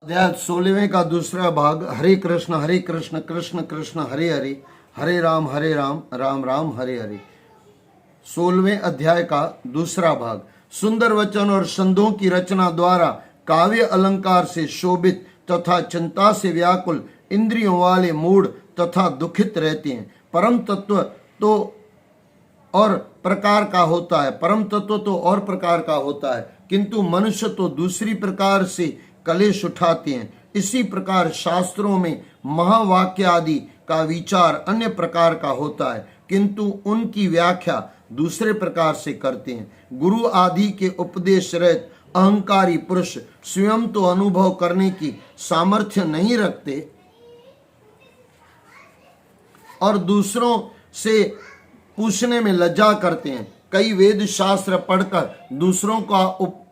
अध्याय 16वें का दूसरा भाग। हरे कृष्ण कृष्ण कृष्ण हरे हरे, हरे राम राम राम हरे हरे। 16वें अध्याय का दूसरा भाग। सुंदर वचन और छंदों की रचना द्वारा काव्य अलंकार से शोभित तथा चिंता से व्याकुल इंद्रियों वाले मूढ़ तथा दुखित रहते हैं। परम तत्व तो और प्रकार का होता है, परम तत्व तो और प्रकार का होता है, किंतु मनुष्य तो दूसरी प्रकार से कलेश उठाते हैं। इसी प्रकार शास्त्रों में महावाक्य आदि का विचार अन्य प्रकार का होता है, किंतु उनकी व्याख्या दूसरे प्रकार से करते हैं। गुरु आदि के उपदेश रहित अहंकारी पुरुष स्वयं तो अनुभव करने की सामर्थ्य नहीं रखते और दूसरों से पूछने में लज्जा करते हैं। कई वेद शास्त्र पढ़कर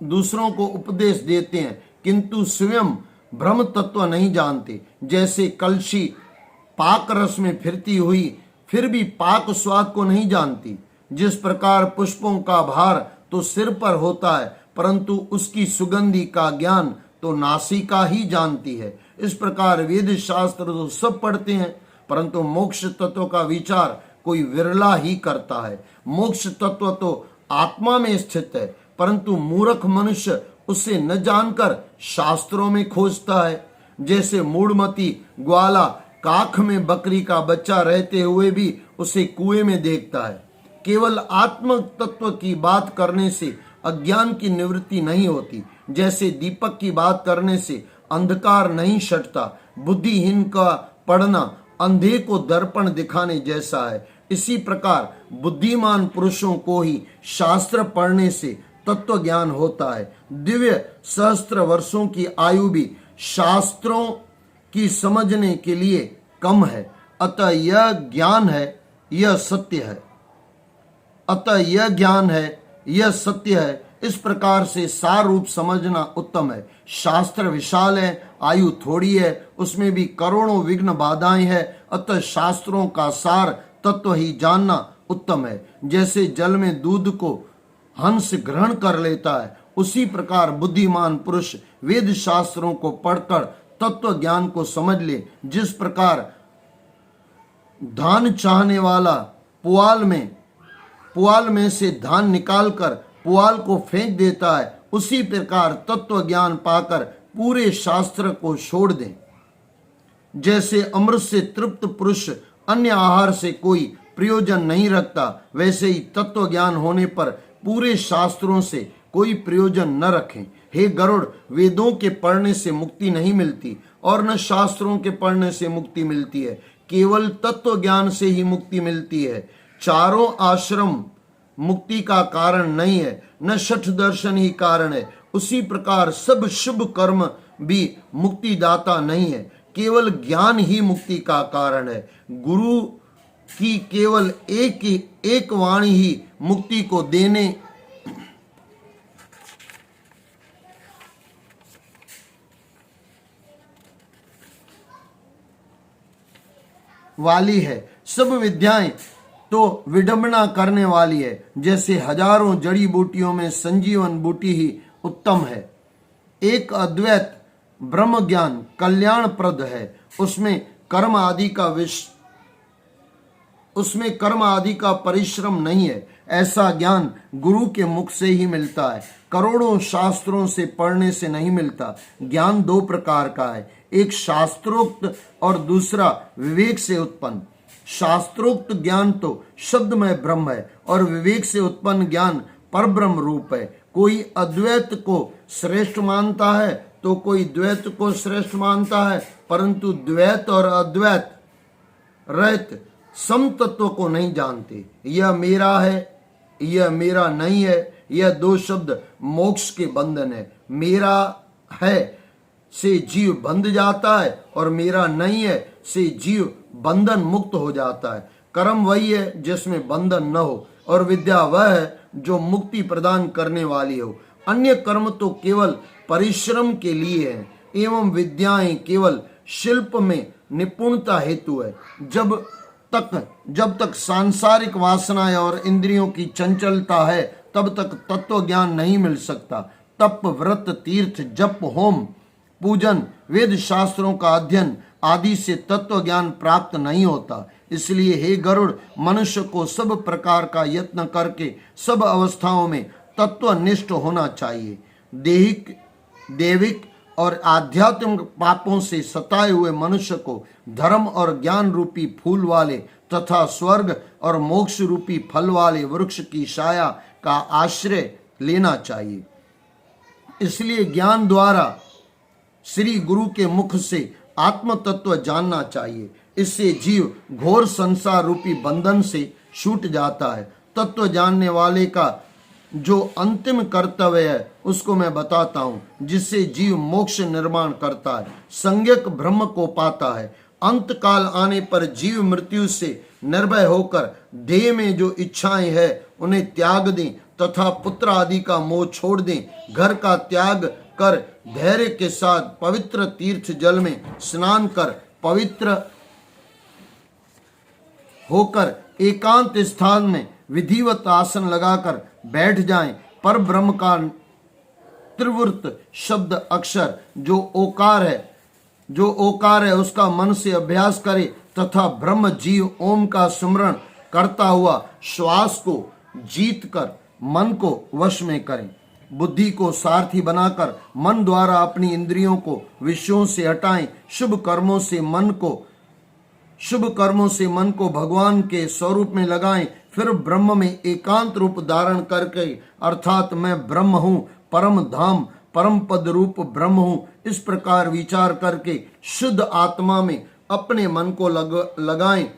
दूसरों को उपदेश देते हैं, किंतु स्वयं ब्रह्म तत्व नहीं जानते। जैसे कलशी पाक रस में फिरती हुई फिर भी पाक स्वाद को नहीं जानती, जिस प्रकार पुष्पों का भार तो सिर पर होता है, परंतु उसकी सुगंधि का ज्ञान तो नासिका ही जानती है। इस प्रकार वेद शास्त्र तो सब पढ़ते हैं, परंतु मोक्ष तत्व का विचार कोई विरला ही करता है। मोक्ष तत्व तो आत्मा में स्थित है, परंतु मूर्ख मनुष्य उसे न जानकर शास्त्रों में खोजता है। जैसे मूढ़मती ग्वाला काख में बकरी का बच्चा रहते हुए भी उसे कुएं में देखता है। केवल आत्म तत्व की बात करने से अज्ञान की निवृत्ति नहीं होती। जैसे दीपक की बात करने से अंधकार नहीं छटता, बुद्धिहीन का पढ़ना अंधे को दर्पण दिखाने जैसा है। इसी प्रकार बुद्धिमान पुरुषों को ही शास्त्र पढ़ने से तत्व ज्ञान होता है। दिव्य सहस्त्र वर्षों की आयु भी शास्त्रों की समझने के लिए कम है। अतः यह ज्ञान है, यह सत्य है। अतः यह ज्ञान है, यह सत्य है। इस प्रकार से सार रूप समझना उत्तम है। शास्त्र विशाल है, आयु थोड़ी है, उसमें भी करोड़ों विघ्न बाधाएं हैं। अतः शास्त्रों का सार तत्व ही जानना उत्तम है। जैसे जल में दूध को हंस ग्रहण कर लेता है, उसी प्रकार बुद्धिमान पुरुष वेद शास्त्रों को पढ़कर तत्व ज्ञान को समझ ले। जिस प्रकार धान चाहने वाला पुआल में से धान निकालकर पुआल को फेंक देता है, उसी प्रकार तत्व ज्ञान पाकर पूरे शास्त्र को छोड़ दें। जैसे अमृत से तृप्त पुरुष अन्य आहार से कोई प्रयोजन नहीं रखता, वैसे ही तत्व ज्ञान होने पर पूरे शास्त्रों से कोई प्रयोजन न रखें। हे गरुड़, वेदों के पढ़ने से मुक्ति नहीं मिलती और न शास्त्रों के पढ़ने से मुक्ति मिलती है, केवल तत्व ज्ञान से ही मुक्ति मिलती है। चारों आश्रम मुक्ति का कारण नहीं है, न छठ दर्शन ही कारण है। उसी प्रकार सब शुभ कर्म भी मुक्तिदाता नहीं है, केवल ज्ञान ही मुक्ति का कारण है। गुरु की केवल एक वाणी ही मुक्ति को देने वाली है, सब विद्याएं तो विडंबना करने वाली है। जैसे हजारों जड़ी बूटियों में संजीवन बूटी ही उत्तम है। एक अद्वैत ब्रह्म ज्ञान कल्याणप्रद है, उसमें कर्म आदि का परिश्रम नहीं है। ऐसा ज्ञान गुरु के मुख से ही मिलता है, करोड़ों शास्त्रों से पढ़ने से नहीं मिलता। ज्ञान दो प्रकार का है, एक शास्त्रोक्त और दूसरा विवेक से उत्पन्न। शास्त्रोक्त ज्ञान तो शब्दमय ब्रह्म है और विवेक से उत्पन्न ज्ञान परब्रह्म रूप है। कोई अद्वैत को श्रेष्ठ मानता है तो कोई द्वैत को श्रेष्ठ मानता है, परंतु द्वैत और अद्वैत रहित सम तत्व को नहीं जानते। यह मेरा है, यह मेरा नहीं है, यह दो शब्द मोक्ष के बंधन है। मेरा है से जीव बंध जाता है और मेरा नहीं है से जीव बंधन मुक्त हो जाता है। कर्म वही है जिसमें बंधन न हो और विद्या वह है जो मुक्ति प्रदान करने वाली हो। अन्य कर्म तो केवल परिश्रम के लिए है एवं विद्याएं केवल शिल्प में निपुणता हेतु है। जब तक सांसारिक वासनाएं और इंद्रियों की चंचलता है, तब तक तत्व ज्ञान नहीं मिल सकता। तप, व्रत, तीर्थ, जप, होम पूजन, वेद शास्त्रों का अध्ययन आदि से तत्व ज्ञान प्राप्त नहीं होता। इसलिए हे गरुड़, मनुष्य को सब प्रकार का यत्न करके सब अवस्थाओं में तत्वनिष्ठ होना चाहिए। दैविक और आध्यात्मिक पापों से सताए हुए मनुष्य को धर्म और ज्ञान रूपी फूल वाले तथा स्वर्ग और मोक्ष रूपी फल वाले वृक्ष की छाया का आश्रय लेना चाहिए। इसलिए ज्ञान द्वारा श्री गुरु के मुख से आत्म तत्व जानना चाहिए। इससे जीव घोर संसार रूपी बंधन से छूट जाता है। तत्व जानने वाले का जो अंतिम कर्तव्य है उसको मैं बताता हूँ, जिससे जीव मोक्ष निर्माण करता है, संज्ञक ब्रह्म को पाता है। अंत काल आने पर जीव मृत्यु से निर्भय होकर देह में जो इच्छाएं है उन्हें त्याग दें तथा पुत्र आदि का मोह छोड़ दें। घर का त्याग कर धैर्य के साथ पवित्र तीर्थ जल में स्नान कर पवित्र होकर एकांत स्थान में विधिवत आसन लगाकर बैठ जाएं। पर ब्रह्म का त्रिवृत शब्द अक्षर जो ओकार है उसका मन से अभ्यास करे तथा ब्रह्म जीव ओम का स्मरण करता हुआ श्वास को जीत कर मन को वश में करें। बुद्धि को सारथी बनाकर मन द्वारा अपनी इंद्रियों को विषयों से हटाएं। शुभ कर्मों से मन को भगवान के स्वरूप में लगाएं। फिर ब्रह्म में एकांत रूप धारण करके, अर्थात मैं ब्रह्म हूँ, परम धाम परम पद रूप ब्रह्म हूँ, इस प्रकार विचार करके शुद्ध आत्मा में अपने मन को लगाएं।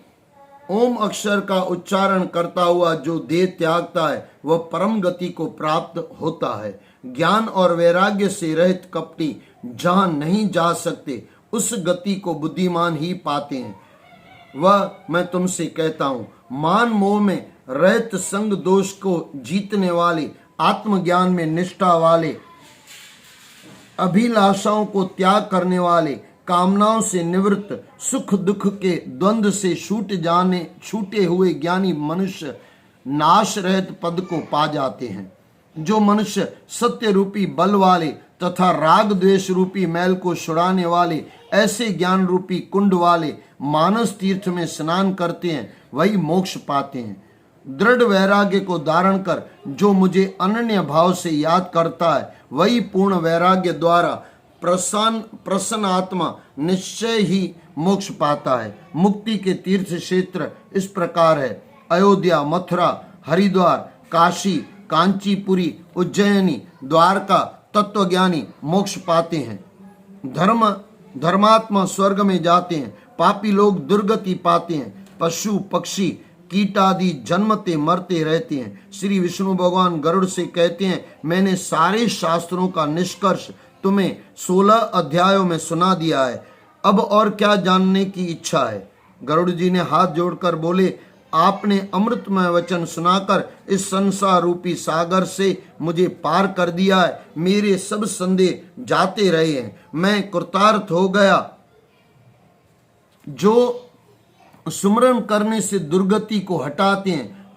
ओम अक्षर का उच्चारण करता हुआ जो देह त्यागता है वह परम गति को प्राप्त होता है। ज्ञान और वैराग्य से रहित कपटी जहाँ नहीं जा सकते उस गति को बुद्धिमान ही पाते हैं। वह मैं तुमसे कहता हूँ, मान मोह में रहित संग दोष को जीतने वाले, आत्मज्ञान में निष्ठा वाले, अभिलाषाओं को त्याग करने वाले, कामनाओं से निवृत्त, सुख दुख के द्वंद्व से छूटे हुए ज्ञानी मनुष्य नाश रहित पद को पा जाते हैं। जो मनुष्य सत्य रूपी बल वाले तथा राग द्वेष रूपी मैल को छुड़ाने वाले ऐसे ज्ञान रूपी कुंड वाले मानस तीर्थ में स्नान करते हैं वही मोक्ष पाते हैं। दृढ़ वैराग्य को धारण कर जो मुझे अनन्य भाव से याद करता है वही पूर्ण वैराग्य द्वारा प्रसन्न आत्मा निश्चय ही मोक्ष पाता है। मुक्ति के तीर्थ क्षेत्र इस प्रकार है: अयोध्या, मथुरा, हरिद्वार, काशी, कांचीपुरी, उज्जैनी, द्वारका। तत्वज्ञानी मोक्ष पाते हैं। धर्मात्मा स्वर्ग में जाते हैं। पापी लोग दुर्गति पाते हैं। पशु पक्षी कीट आदि जन्मते मरते रहते हैं। श्री विष्णु भगवान गरुड़ से कहते हैं, मैंने सारे शास्त्रों का निष्कर्ष तुम्हें 16 अध्यायों में सुना दिया है, अब और क्या जानने की इच्छा है। गरुड़ जी ने हाथ जोड़कर बोले, आपने अमृतमय वचन सुनाकर इस संसार रूपी सागर से मुझे पार कर दिया है। मेरे सब संदेह जाते रहे हैं, मैं कृतार्थ हो गया। जो सुमरन करने से दुर्गति को हटाते हैं,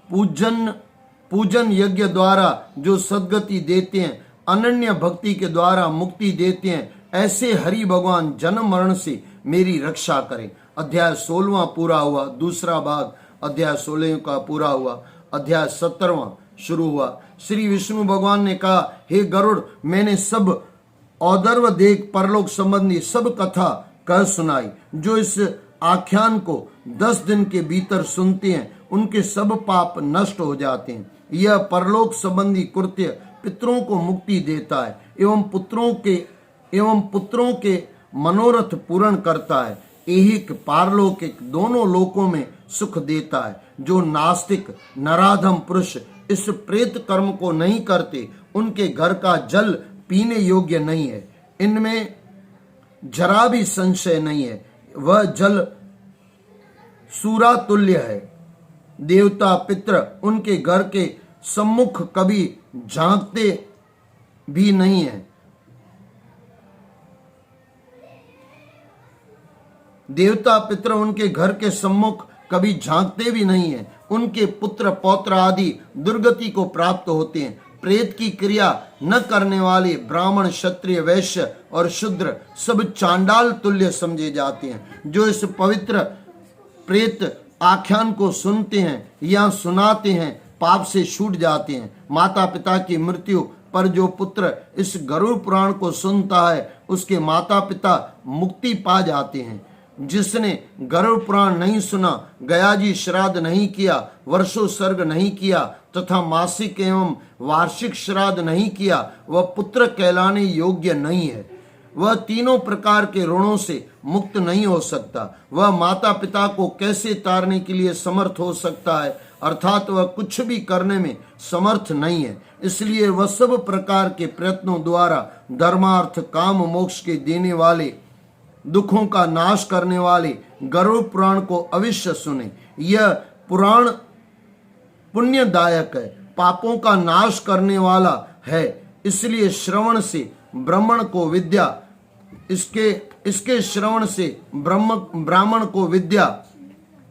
पूजन यज्ञ द्वारा जो सद्गति देते हैं, अनन्य भक्ति के द्वारा मुक्ति देते हैं, ऐसे हरि भगवान जन्म मरण से मेरी रक्षा करें। अध्याय 16वां पूरा हुआ। दूसरा भाग अध्याय 16 का पूरा हुआ। अध्याय 17वां शुरू हुआ। श्री विष्णु भगवान ने कहा, हे गरुड़, मैंने सब औदर्व देख परलोक संबंधी सब कथा कह सुनाई। जो इस आख्यान को 10 दिन के भीतर सुनते हैं उनके सब पाप नष्ट हो जाते हैं। यह परलोक संबंधी कृत्य पितरों को मुक्ति देता है एवं पुत्रों के मनोरथ पूर्ण करता है। ऐहिक पारलौकिक दोनों लोकों में सुख देता है। जो नास्तिक नराधम पुरुष इस प्रेत कर्म को नहीं करते उनके घर का जल पीने योग्य नहीं है। इनमें जरा भी संशय नहीं है, वह जल सूरा तुल्य है। देवता पितर उनके घर के सम्मुख कभी झांकते भी नहीं है। देवता पितर उनके घर के सम्मुख कभी झांकते भी नहीं है। उनके पुत्र पौत्र आदि दुर्गति को प्राप्त होते हैं। प्रेत की क्रिया न करने वाले ब्राह्मण, क्षत्रिय, वैश्य और शूद्र सब चांडाल तुल्य समझे जाते हैं। जो इस पवित्र प्रेत आख्यान को सुनते हैं या सुनाते हैं पाप से छूट जाते हैं। माता पिता की मृत्यु पर जो पुत्र इस गरुड़ पुराण को सुनता है उसके माता पिता मुक्ति पा जाते हैं। जिसने गरुड़ पुराण नहीं सुना, गयाजी श्राद्ध नहीं किया, वर्षों सर्ग नहीं किया तथा मासिक एवं वार्षिक श्राद्ध नहीं किया, वह पुत्र कहलाने योग्य नहीं है। वह तीनों प्रकार के ऋणों से मुक्त नहीं हो सकता। वह माता पिता को कैसे तारने के लिए समर्थ हो सकता है, अर्थात वह कुछ भी करने में समर्थ नहीं है। इसलिए वह सब प्रकार के प्रयत्नों द्वारा धर्मार्थ काम मोक्ष के देने वाले, दुखों का नाश करने वाले गरुड़ पुराण को अवश्य सुने। यह पुराण पुण्यदायक है, पापों का नाश करने वाला है। इसलिए श्रवण से ब्राह्मण को विद्या, इसके श्रवण से ब्राह्मण को विद्या,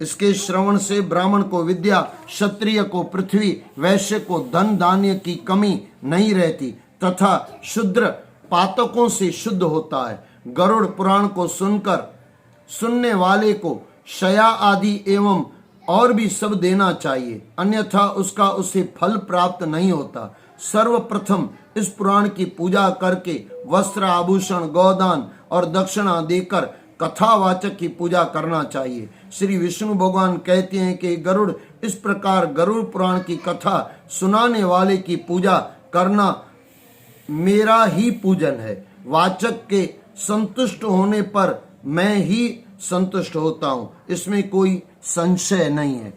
इसके श्रवण से ब्राह्मण को विद्या, क्षत्रिय को पृथ्वी, वैश्य को धन धान्य की कमी नहीं रहती तथा शूद्र पातकों से शुद्ध होता है। गरुड़ पुराण को सुनने वाले को शया आदि एवं और भी सब देना चाहिए, अन्यथा उसका उसे फल प्राप्त नहीं होता। सर्वप्रथम इस पुराण की पूजा करके वस्त्र, आभूषण, गोदान और दक्षिणा देकर कथावाचक की पूजा करना चाहिए। श्री विष्णु भगवान कहते हैं कि गरुड़, इस प्रकार गरुड़ पुराण की कथा सुनाने वाले की पूजा करना मेरा ही पूजन है। वाचक के संतुष्ट होने पर मैं ही संतुष्ट होता हूं, इसमें कोई संशय नहीं है।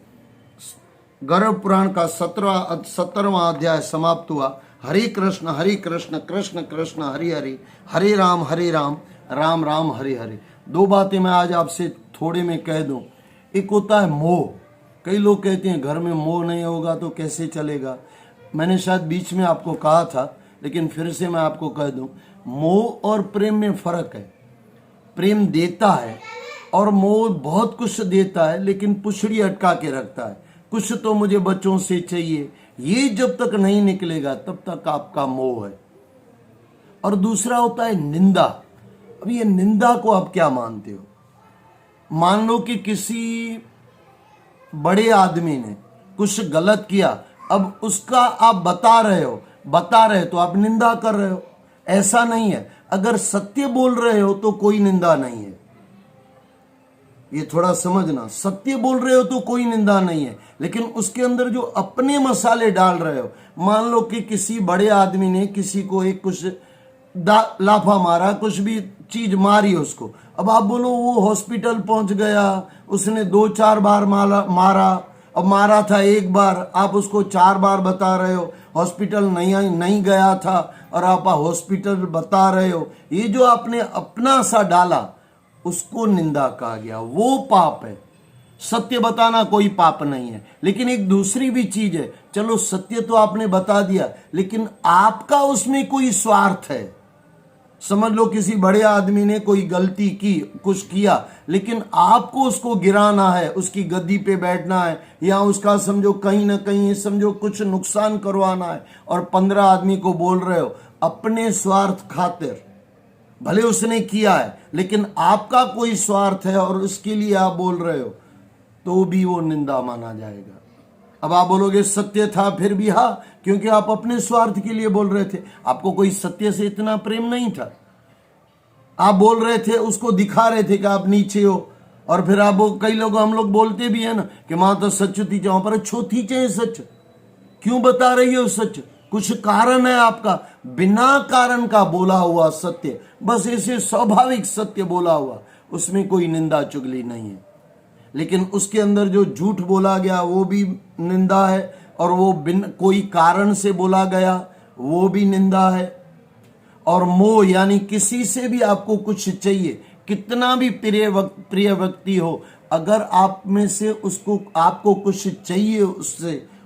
गरुड़ पुराण का 17वां अध्याय समाप्त हुआ। हरे कृष्ण कृष्ण कृष्ण हरि हरि, हरे राम राम राम हरे हरे। दो बातें मैं आज आपसे थोड़े में कह दूं। एक होता है मोह। कई लोग कहते हैं घर में मोह नहीं होगा तो कैसे चलेगा। मैंने शायद बीच में आपको कहा था, लेकिन फिर से मैं आपको कह दूं, मोह और प्रेम में फर्क है। प्रेम देता है और मोह बहुत कुछ देता है, लेकिन पुछड़ी अटका के रखता है। कुछ तो मुझे बच्चों से चाहिए, ये जब तक नहीं निकलेगा तब तक आपका मोह है। और दूसरा होता है निंदा। अब ये निंदा को आप क्या मानते हो? मान लो कि किसी बड़े आदमी ने कुछ गलत किया, अब उसका आप बता रहे तो आप निंदा कर रहे हो। ऐसा नहीं है। अगर सत्य बोल रहे हो तो कोई निंदा नहीं है, ये थोड़ा समझना। सत्य बोल रहे हो तो कोई निंदा नहीं है, लेकिन उसके अंदर जो अपने मसाले डाल रहे हो, मान लो कि किसी बड़े आदमी ने किसी को एक कुछ लाफा मारा, कुछ भी चीज मारी उसको, अब आप बोलो वो हॉस्पिटल पहुंच गया, उसने 2-4 बार मारा, अब मारा था एक बार, आप उसको 4 बार बता रहे हो, हॉस्पिटल नहीं गया था और आप हॉस्पिटल बता रहे हो। ये जो आपने अपना सा डाला उसको निंदा कहा गया, वो पाप है। सत्य बताना कोई पाप नहीं है। लेकिन एक दूसरी भी चीज है, चलो सत्य तो आपने बता दिया, लेकिन आपका उसमें कोई स्वार्थ है। समझ लो किसी बड़े आदमी ने कोई गलती की, कुछ किया, लेकिन आपको उसको गिराना है, उसकी गद्दी पे बैठना है, या उसका समझो कहीं ना कहीं समझो कुछ नुकसान करवाना है, और 15 आदमी को बोल रहे हो अपने स्वार्थ खातिर। भले उसने किया है, लेकिन आपका कोई स्वार्थ है और उसके लिए आप बोल रहे हो, तो भी वो निंदा माना जाएगा। अब आप बोलोगे सत्य था, फिर भी हाँ, क्योंकि आप अपने स्वार्थ के लिए बोल रहे थे, आपको कोई सत्य से इतना प्रेम नहीं था। आप बोल रहे थे, उसको दिखा रहे थे कि आप नीचे हो, और फिर आप कई लोग, हम लोग बोलते भी है ना कि मां तो सच थी जाओ पर छोथी चाहे सच, क्यों बता रही हो सच? कुछ कारण है आपका, बिना कारण का बोला हुआ सत्य, बस ऐसे स्वाभाविक सत्य बोला हुआ, उसमें कोई निंदा चुगली नहीं है। लेकिन उसके अंदर जो झूठ बोला गया वो भी निंदा है, और वो बिन कोई कारण से बोला गया वो भी निंदा है। और मोह यानी किसी से भी आपको कुछ चाहिए, कितना भी प्रिय व्यक्ति हो, अगर आप में से उसको आपको कुछ चाहिए,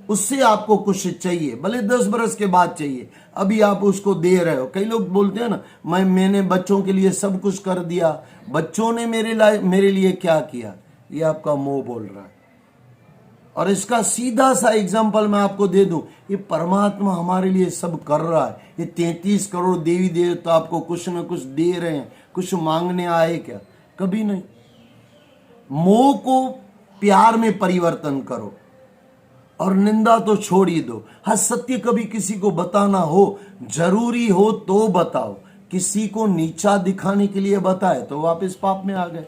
उससे आपको कुछ चाहिए, भले 10 बरस के बाद चाहिए, अभी आप उसको दे रहे हो। कई लोग बोलते हैं ना, मैंने बच्चों के लिए सब कुछ कर दिया, बच्चों ने मेरे लिए क्या किया? ये आपका मोह बोल रहा है। और इसका सीधा सा एग्जाम्पल मैं आपको दे दूं, ये परमात्मा हमारे लिए सब कर रहा है। ये 33 करोड़ देवी देवता आपको कुछ न कुछ दे रहे हैं। कुछ मांगने आए क्या? कभी नहीं। मोह को प्यार में परिवर्तन करो और निंदा तो छोड़ ही दो। हाँ, सत्य कभी किसी को बताना हो, जरूरी हो तो बताओ। किसी को नीचा दिखाने के लिए बताए तो वापस पाप में आ गए,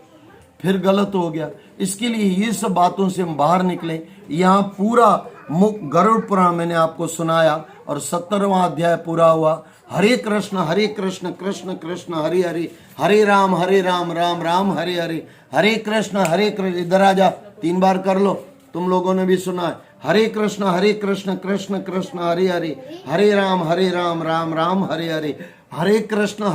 फिर गलत हो गया। इसके लिए ये सब बातों से हम बाहर निकले। यहाँ पूरा गरुड़ पुराण मैंने आपको सुनाया और 17वां अध्याय पूरा हुआ। हरे कृष्ण कृष्ण कृष्ण हरे हरे, हरे राम राम राम हरे हरे, हरे कृष्ण इधर आ जा, 3 बार कर लो। तुम लोगों ने भी सुना है। हरे कृष्ण कृष्ण कृष्ण हरे हरे, हरे राम राम राम हरे हरे, हरे कृष्ण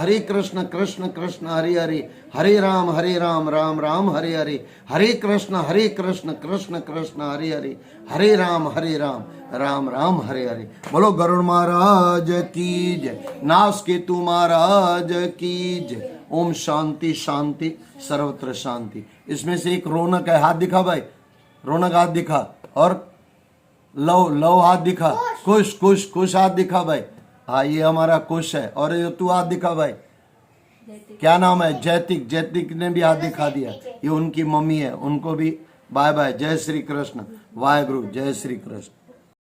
कृष्ण कृष्ण हरे हरे, हरे राम राम राम हरे हरे, हरे कृष्ण कृष्ण कृष्ण हरे हरे, हरे राम राम राम हरे हरे। बोलो गरुड़ महाराज की जय, नासकेतु महाराज की जय। ओम शांति शांति सर्वत्र शांति। इसमें से एक रौनक है, हाथ दिखा भाई, रौनक हाथ दिखा, और लव हाथ दिखा, खुश हाथ दिखा भाई। हाँ, ये हमारा कुश है। और ये तू हाथ दिखा भाई, क्या नाम है? जैतिक ने भी हाथ दिखा दिया। ये उनकी मम्मी है, उनको भी बाय बाय। जय श्री कृष्ण, वाहेगुरु, जय श्री कृष्ण।